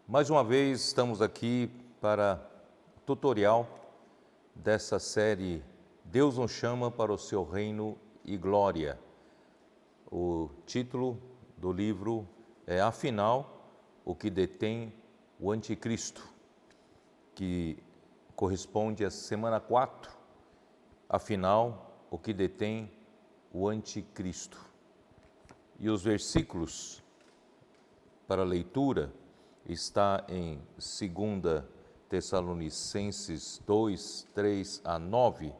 Mais uma vez estamos aqui para tutorial dessa série Deus nos chama para o seu reino e glória. O título do livro é Afinal, o que detém o anticristo, que corresponde à semana 4, afinal, o que detém o anticristo. E os versículos para leitura está em 2 Tessalonicenses 2, 3 a 9,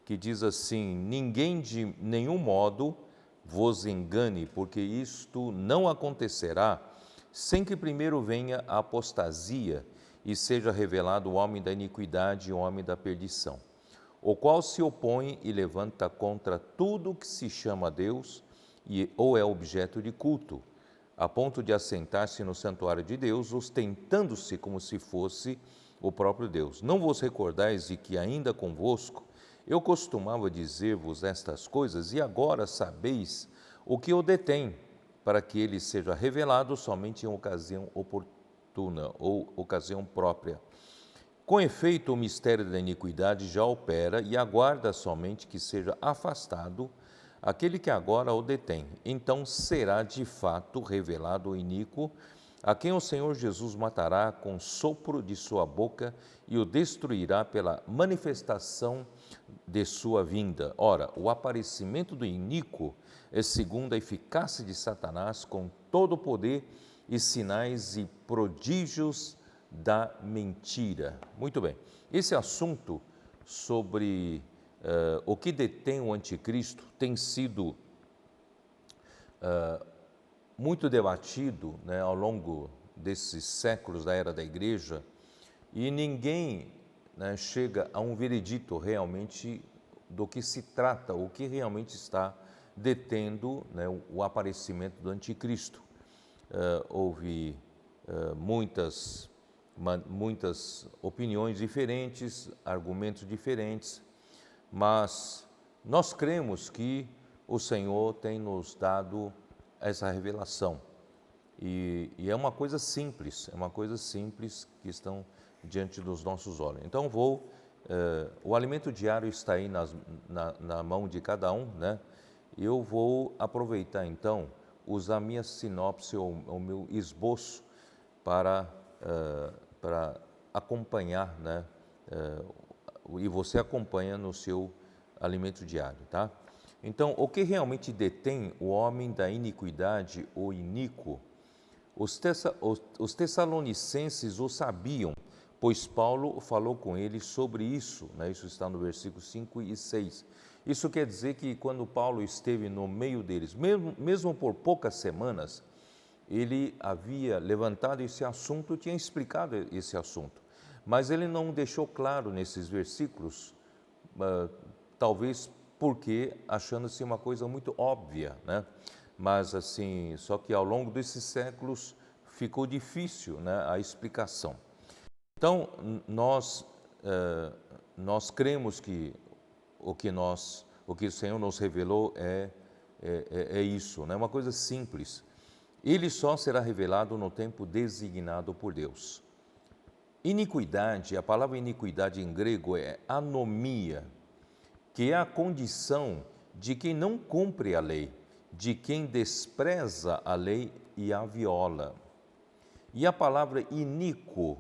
que diz assim: ninguém de nenhum modo vos engane, porque isto não acontecerá sem que primeiro venha a apostasia e seja revelado o homem da iniquidade e o homem da perdição, o qual se opõe e levanta contra tudo que se chama Deus ou é objeto de culto, a ponto de assentar-se no santuário de Deus, ostentando-se como se fosse o próprio Deus. Não vos recordais de que ainda convosco eu costumava dizer-vos estas coisas, e agora sabeis o que o detém, para que ele seja revelado somente em ocasião oportuna ou ocasião própria. Com efeito, o mistério da iniquidade já opera e aguarda somente que seja afastado aquele que agora o detém. Então será de fato revelado o iníquo, a quem o Senhor Jesus matará com sopro de sua boca e o destruirá pela manifestação de sua vinda. Ora, o aparecimento do iníquo é segundo a eficácia de Satanás, com todo o poder e sinais e prodígios da mentira. Muito bem, esse assunto sobre o que detém o anticristo tem sido muito debatido, ao longo desses séculos da era da igreja, e ninguém chega a um veredito realmente do que se trata, o que realmente está detendo o aparecimento do anticristo. Houve muitas opiniões diferentes, argumentos diferentes, mas nós cremos que o Senhor tem nos dado essa revelação. E é uma coisa simples, que estão diante dos nossos olhos. Então o alimento diário está aí na mão de cada um, Eu vou aproveitar então, usar a minha sinopse, o meu esboço, para acompanhar, e você acompanha no seu alimento diário, tá? Então, o que realmente detém o homem da iniquidade ou iníquo? Os tessalonicenses o sabiam, pois Paulo falou com eles sobre isso, Isso está no versículo 5 e 6. Isso quer dizer que quando Paulo esteve no meio deles, mesmo por poucas semanas, ele havia levantado esse assunto, tinha explicado esse assunto, mas ele não deixou claro nesses versículos, talvez porque achando-se uma coisa muito óbvia, Mas assim, só que ao longo desses séculos ficou difícil, a explicação. Então, nós cremos que o que o Senhor nos revelou é isso, uma coisa simples. Ele só será revelado no tempo designado por Deus. Iniquidade, a palavra iniquidade em grego é anomia, que é a condição de quem não cumpre a lei, de quem despreza a lei e a viola. E a palavra iníquo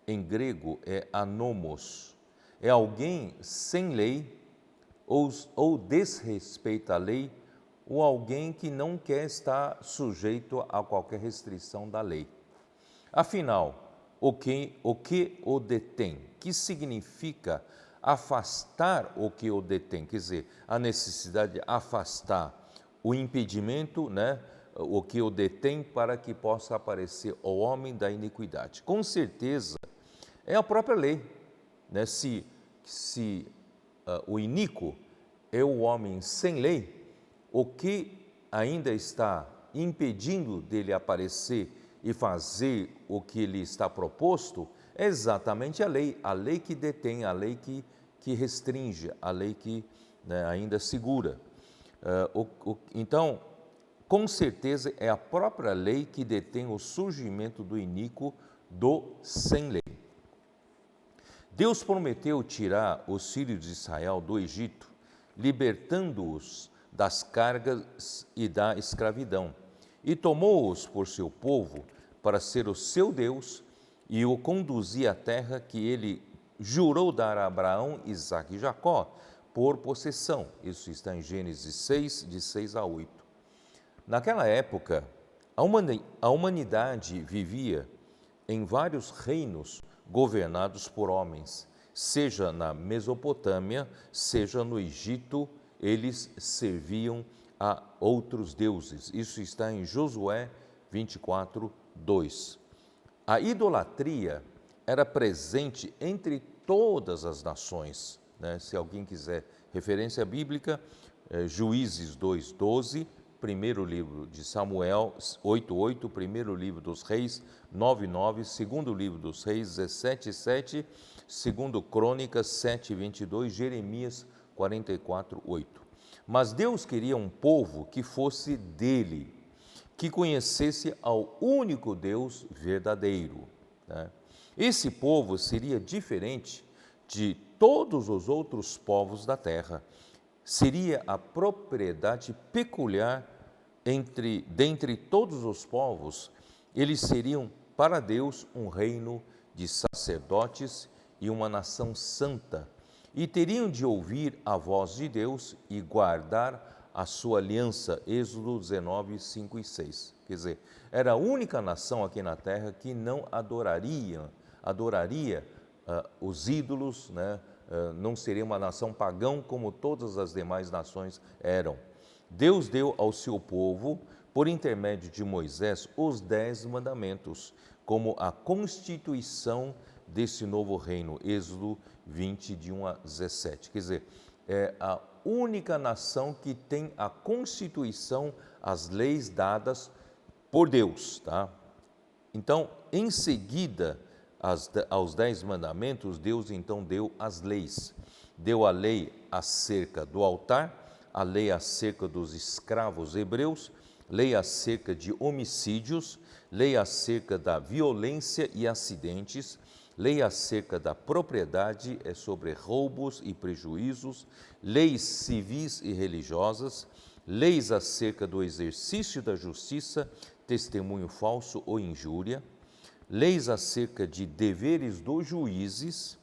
em grego é anomos, é alguém sem lei ou desrespeita a lei, ou alguém que não quer estar sujeito a qualquer restrição da lei. Afinal, o que o detém? Que significa afastar o que o detém? Quer dizer, a necessidade de afastar o impedimento, o que o detém, para que possa aparecer o homem da iniquidade. Com certeza, é a própria lei, Se o iníquo é o homem sem lei, o que ainda está impedindo dele aparecer e fazer o que lhe está proposto é exatamente a lei que detém, a lei que restringe, a lei que ainda segura. Então, com certeza é a própria lei que detém o surgimento do iníquo do sem lei. Deus prometeu tirar os filhos de Israel do Egito, libertando-os das cargas e da escravidão, e tomou-os por seu povo para ser o seu Deus e o conduzir à terra que ele jurou dar a Abraão, Isaque e Jacó por possessão. Isso está em Gênesis 6, de 6 a 8. Naquela época, a humanidade vivia em vários reinos governados por homens, seja na Mesopotâmia, seja no Egito, eles serviam a outros deuses. Isso está em Josué 24, 2. A idolatria era presente entre todas as nações, né? Se alguém quiser referência bíblica, Juízes 2, 12, primeiro livro de Samuel 8:8, primeiro livro dos Reis 9:9, segundo livro dos Reis 17:7, segundo Crônicas 7:22, Jeremias 44:8. Mas Deus queria um povo que fosse dele, que conhecesse ao único Deus verdadeiro, né? Esse povo seria diferente de todos os outros povos da terra. Seria a propriedade peculiar dentre todos os povos. Eles seriam para Deus um reino de sacerdotes e uma nação santa, e teriam de ouvir a voz de Deus e guardar a sua aliança. Êxodo 19, 5 e 6. Quer dizer, era a única nação aqui na terra que não adoraria os ídolos, né? Não seria uma nação pagã como todas as demais nações eram. Deus deu ao seu povo, por intermédio de Moisés, os 10 mandamentos, como a constituição desse novo reino. Êxodo 20, de 1 a 17. Quer dizer, é a única nação que tem a constituição, as leis dadas por Deus, tá? Então, em seguida aos 10 mandamentos, Deus então deu as leis. Deu a lei acerca do altar, a lei acerca dos escravos hebreus, lei acerca de homicídios, lei acerca da violência e acidentes, lei acerca da propriedade sobre roubos e prejuízos, leis civis e religiosas, leis acerca do exercício da justiça, testemunho falso ou injúria, leis acerca de deveres dos juízes,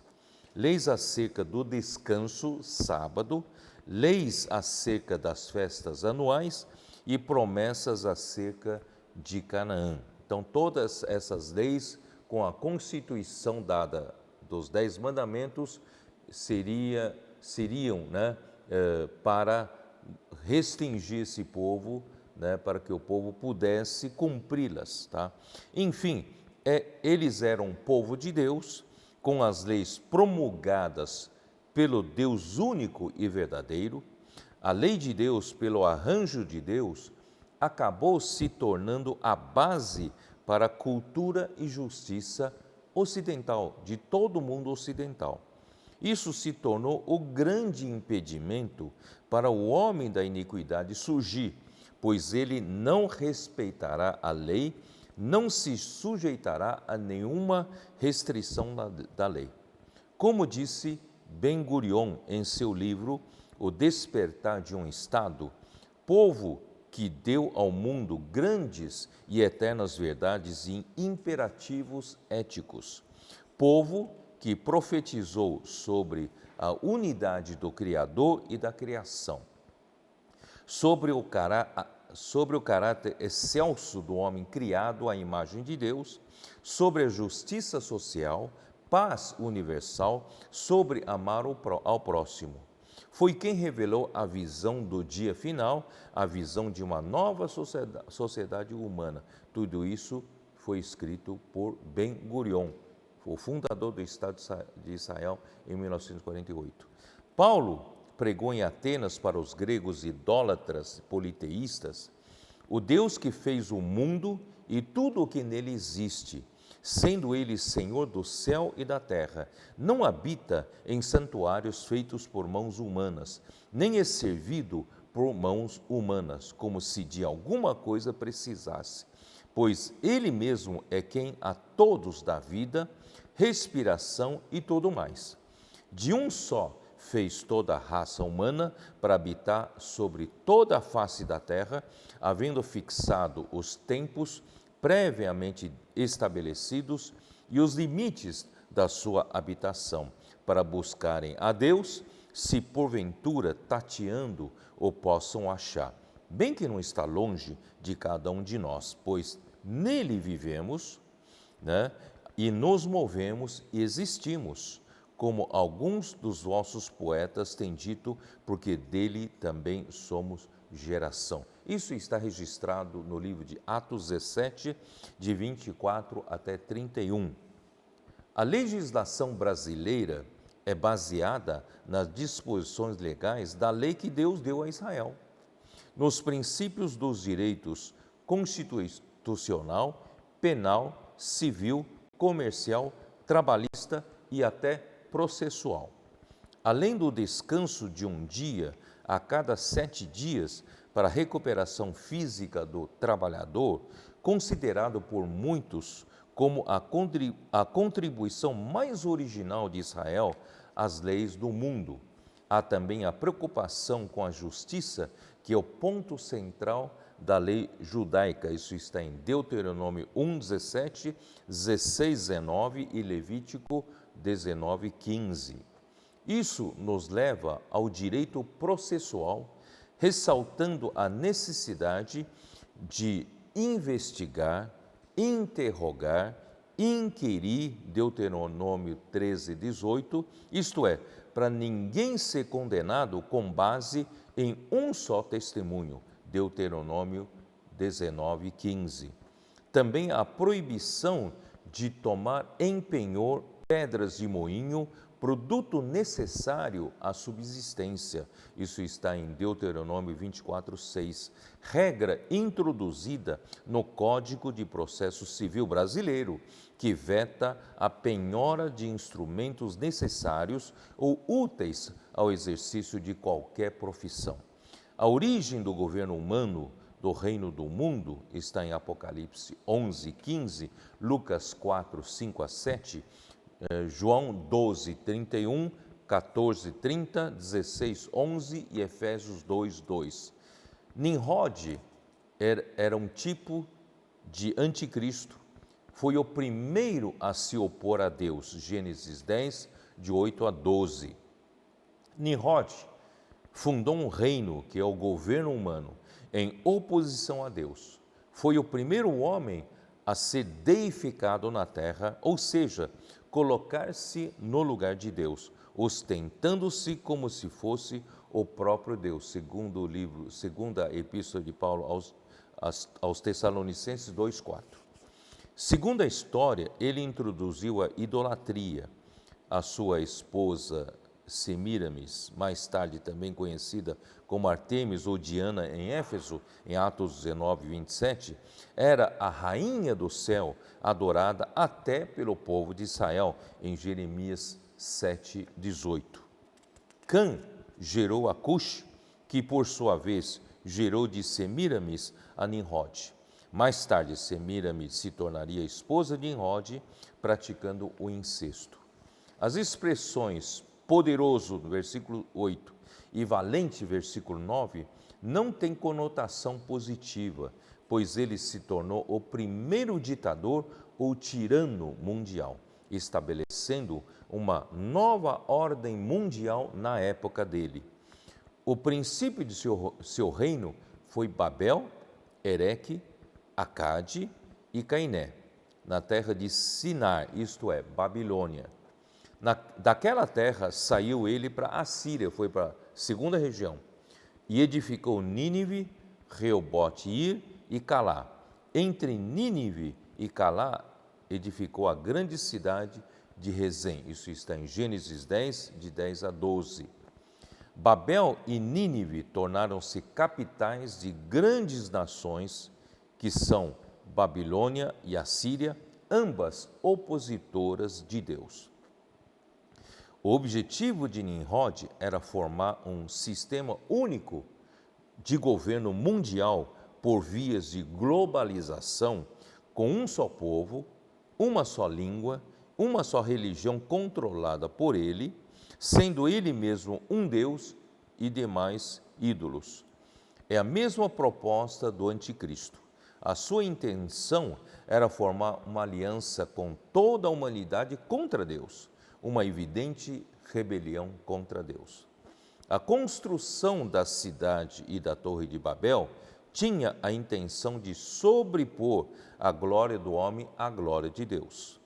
leis acerca do descanso, sábado, leis acerca das festas anuais e promessas acerca de Canaã. Então, todas essas leis, com a constituição dada dos 10 mandamentos, seriam, né, para restringir esse povo, né, para que o povo pudesse cumpri-las, tá? Enfim, eles eram um povo de Deus, com as leis promulgadas pelo Deus único e verdadeiro. A lei de Deus, pelo arranjo de Deus, acabou se tornando a base para a cultura e justiça ocidental, de todo o mundo ocidental. Isso se tornou o grande impedimento para o homem da iniquidade surgir, pois ele não respeitará a lei, não se sujeitará a nenhuma restrição da lei. Como disse Ben-Gurion em seu livro O Despertar de um Estado, povo que deu ao mundo grandes e eternas verdades e imperativos éticos, povo que profetizou sobre a unidade do Criador e da criação, sobre o caráter excelso do homem criado à imagem de Deus, sobre a justiça social, paz universal, sobre amar ao próximo. Foi quem revelou a visão do dia final, a visão de uma nova sociedade humana. Tudo isso foi escrito por Ben-Gurion, o fundador do Estado de Israel em 1948. Paulo pregou em Atenas para os gregos idólatras politeístas: o Deus que fez o mundo e tudo o que nele existe, sendo ele Senhor do céu e da terra, não habita em santuários feitos por mãos humanas, nem é servido por mãos humanas, como se de alguma coisa precisasse, pois Ele mesmo é quem a todos dá vida, respiração e tudo mais. De um só fez toda a raça humana para habitar sobre toda a face da terra, havendo fixado os tempos previamente estabelecidos e os limites da sua habitação, para buscarem a Deus, se porventura tateando o possam achar, bem que não está longe de cada um de nós, pois nele vivemos, né, e nos movemos e existimos, como alguns dos vossos poetas têm dito, porque dele também somos geração. Isso está registrado no livro de Atos 17, de 24 até 31. A legislação brasileira é baseada nas disposições legais da lei que Deus deu a Israel, nos princípios dos direitos constitucional, penal, civil, comercial, trabalhista e até processual. Além do descanso de um dia a cada 7 dias para a recuperação física do trabalhador, considerado por muitos como a contribuição mais original de Israel às leis do mundo. Há também a preocupação com a justiça, que é o ponto central da lei judaica. Isso está em Deuteronômio 1:17, 16:19 e Levítico 19:15. Isso nos leva ao direito processual, ressaltando a necessidade de investigar, interrogar, inquirir, Deuteronômio 13:18, isto é, para ninguém ser condenado com base em um só testemunho, Deuteronômio 19:15. Também a proibição de tomar em penhor pedras de moinho, produto necessário à subsistência. Isso está em Deuteronômio 24:6, regra introduzida no Código de Processo Civil brasileiro, que veta a penhora de instrumentos necessários ou úteis ao exercício de qualquer profissão. A origem do governo humano do reino do mundo está em Apocalipse 11:15, Lucas 4:5-7, João 12:31, 14:30, 16:11 e Efésios 2:2. Nimrod era um tipo de anticristo. Foi o primeiro a se opor a Deus, Gênesis 10, de 8 a 12. Nimrod fundou um reino, que é o governo humano, em oposição a Deus. Foi o primeiro homem a ser deificado na terra, ou seja, colocar-se no lugar de Deus, ostentando-se como se fosse o próprio Deus, segunda epístola de Paulo aos Tessalonicenses 2:4. Segundo a história, ele introduziu a idolatria. A sua esposa Semíramis, mais tarde também conhecida como Artemis ou Diana em Éfeso, em Atos 19:27, era a rainha do céu, adorada até pelo povo de Israel, em Jeremias 7:18. Cã gerou a Cush, que por sua vez gerou de Semíramis a Nimrod. Mais tarde, Semíramis se tornaria esposa de Nimrod, praticando o incesto. As expressões poderoso, no versículo 8, e valente, versículo 9, não têm conotação positiva, pois ele se tornou o primeiro ditador ou tirano mundial, estabelecendo uma nova ordem mundial na época dele. O princípio de seu reino foi Babel, Ereque, Acade e Cainé, na terra de Sinar, isto é, Babilônia. Daquela terra saiu ele para a Síria, foi para a segunda região, e edificou Nínive, Reobote-ir e Calá. Entre Nínive e Calá, edificou a grande cidade de Rezém. Isso está em Gênesis 10, de 10 a 12. Babel e Nínive tornaram-se capitais de grandes nações, que são Babilônia e Assíria, ambas opositoras de Deus. O objetivo de Nimrod era formar um sistema único de governo mundial por vias de globalização, com um só povo, uma só língua, uma só religião controlada por ele, sendo ele mesmo um Deus e demais ídolos. É a mesma proposta do anticristo. A sua intenção era formar uma aliança com toda a humanidade contra Deus, uma evidente rebelião contra Deus. A construção da cidade e da Torre de Babel tinha a intenção de sobrepor a glória do homem à glória de Deus.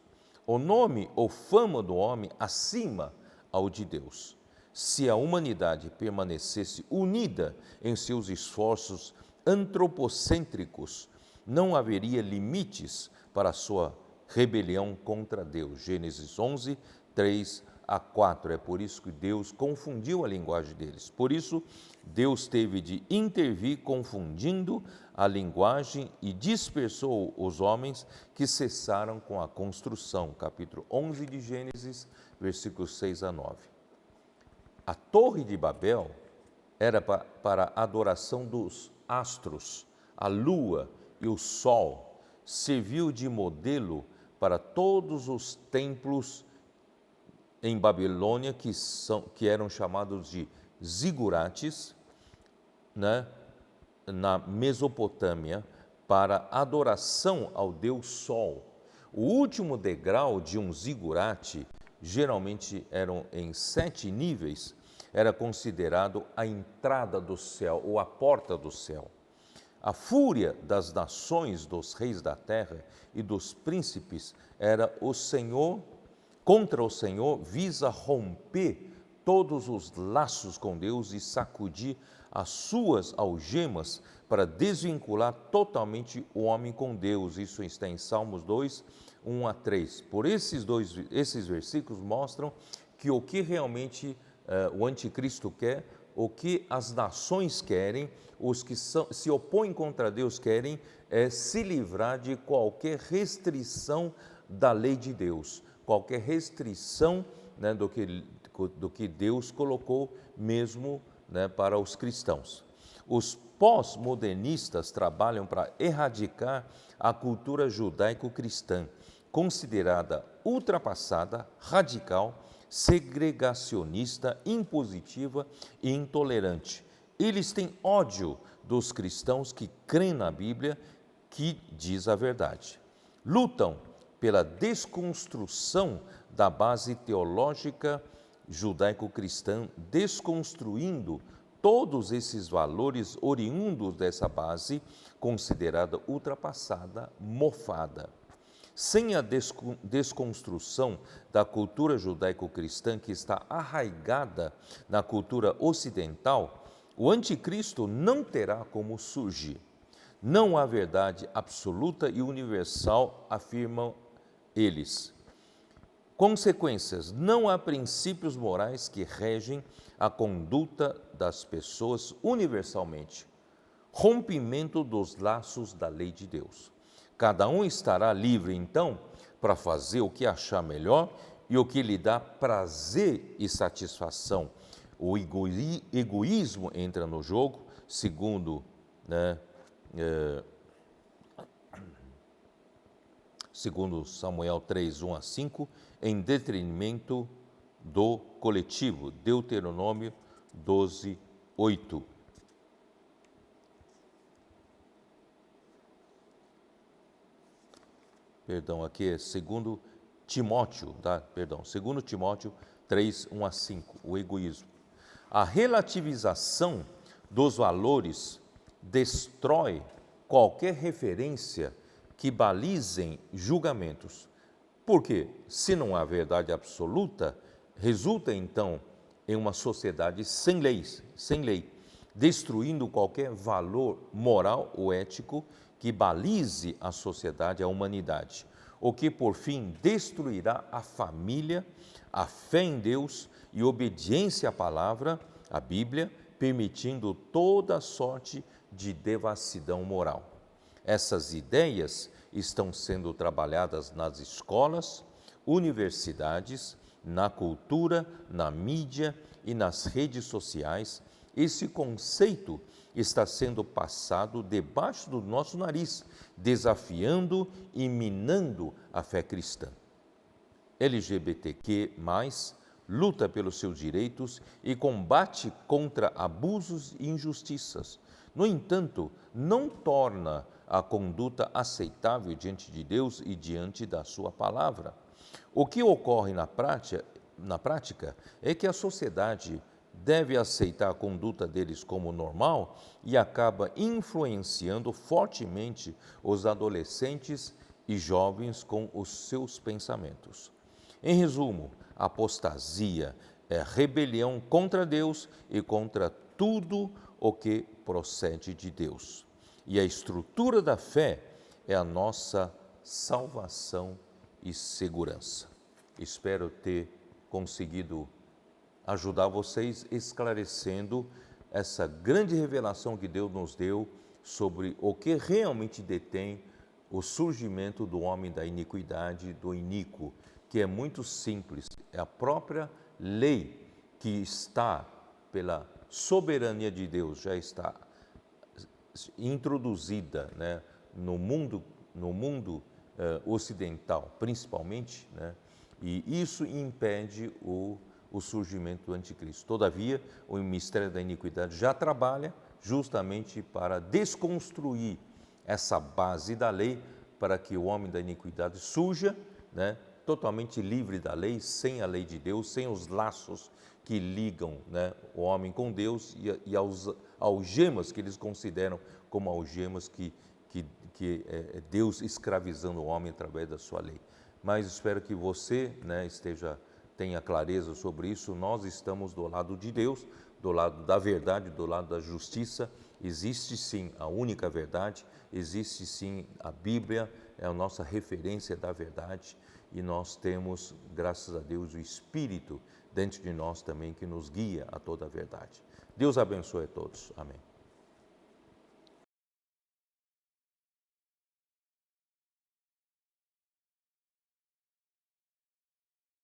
O nome ou fama do homem acima ao de Deus. Se a humanidade permanecesse unida em seus esforços antropocêntricos, não haveria limites para a sua rebelião contra Deus. Gênesis 11, 3 a 4. É por isso que Deus confundiu a linguagem deles. Por isso, Deus teve de intervir confundindo a linguagem e dispersou os homens que cessaram com a construção. Capítulo 11 de Gênesis, versículos 6 a 9. A Torre de Babel era para a adoração dos astros, a lua e o sol. Serviu de modelo para todos os templos em Babilônia, que eram chamados de zigurates, né, na Mesopotâmia, para adoração ao Deus Sol. O último degrau de um zigurate, geralmente eram em 7 níveis, era considerado a entrada do céu, ou a porta do céu. A fúria das nações, dos reis da terra e dos príncipes era o Senhor, contra o Senhor, visa romper todos os laços com Deus e sacudir as suas algemas para desvincular totalmente o homem com Deus. Isso está em Salmos 2, 1 a 3. Por esses versículos mostram que o que realmente o anticristo quer, o que as nações querem, os que se opõem contra Deus querem, é se livrar de qualquer restrição da lei de Deus, qualquer restrição, né, do que Deus colocou mesmo, né, para os cristãos. Os pós-modernistas trabalham para erradicar a cultura judaico-cristã, considerada ultrapassada, radical, segregacionista, impositiva e intolerante. Eles têm ódio dos cristãos que creem na Bíblia, que diz a verdade. Lutam pela desconstrução da base teológica judaico-cristã, desconstruindo todos esses valores oriundos dessa base, considerada ultrapassada, mofada. Sem a desconstrução da cultura judaico-cristã que está arraigada na cultura ocidental, o anticristo não terá como surgir. Não há verdade absoluta e universal, afirmam eles. Consequências: não há princípios morais que regem a conduta das pessoas universalmente. Rompimento dos laços da lei de Deus. Cada um estará livre, então, para fazer o que achar melhor e o que lhe dá prazer e satisfação. O egoísmo entra no jogo, segundo, né, segundo Samuel 3, 1 a 5, em detrimento do coletivo. Deuteronômio 12, 8. Perdão, aqui é 2 Timóteo, tá? Perdão, 2 Timóteo 3, 1 a 5, o egoísmo. A relativização dos valores destrói qualquer referência que balizem julgamentos. Porque, se não há verdade absoluta, resulta então em uma sociedade sem lei, destruindo qualquer valor moral ou ético que balize a sociedade, a humanidade, o que por fim destruirá a família, a fé em Deus e obediência à palavra, a Bíblia, permitindo toda sorte de devassidão moral. Essas ideias estão sendo trabalhadas nas escolas, universidades, na cultura, na mídia e nas redes sociais, Esse conceito está sendo passado debaixo do nosso nariz, desafiando e minando a fé cristã. LGBTQ+, luta pelos seus direitos e combate contra abusos e injustiças. No entanto, não torna a conduta aceitável diante de Deus e diante da sua palavra. O que ocorre na prática é que a sociedade deve aceitar a conduta deles como normal e acaba influenciando fortemente os adolescentes e jovens com os seus pensamentos. Em resumo, apostasia é rebelião contra Deus e contra tudo o que procede de Deus. E a estrutura da fé é a nossa salvação e segurança. Espero ter conseguido ajudar vocês esclarecendo essa grande revelação que Deus nos deu sobre o que realmente detém o surgimento do homem da iniquidade, do iníquo, que é muito simples, é a própria lei que está, pela soberania de Deus, já está introduzida, né, no mundo ocidental, principalmente, né, e isso impede o surgimento do anticristo. Todavia, o mistério da iniquidade já trabalha justamente para desconstruir essa base da lei, para que o homem da iniquidade surja, né, totalmente livre da lei, sem a lei de Deus, sem os laços que ligam, né, o homem com Deus e aos algemas que eles consideram como algemas que é Deus escravizando o homem através da sua lei. Mas espero que você, né, tenha clareza sobre isso. Nós estamos do lado de Deus, do lado da verdade, do lado da justiça. Existe sim a única verdade, existe sim a Bíblia, é a nossa referência da verdade, e nós temos, graças a Deus, o Espírito dentro de nós também que nos guia a toda a verdade. Deus abençoe a todos. Amém.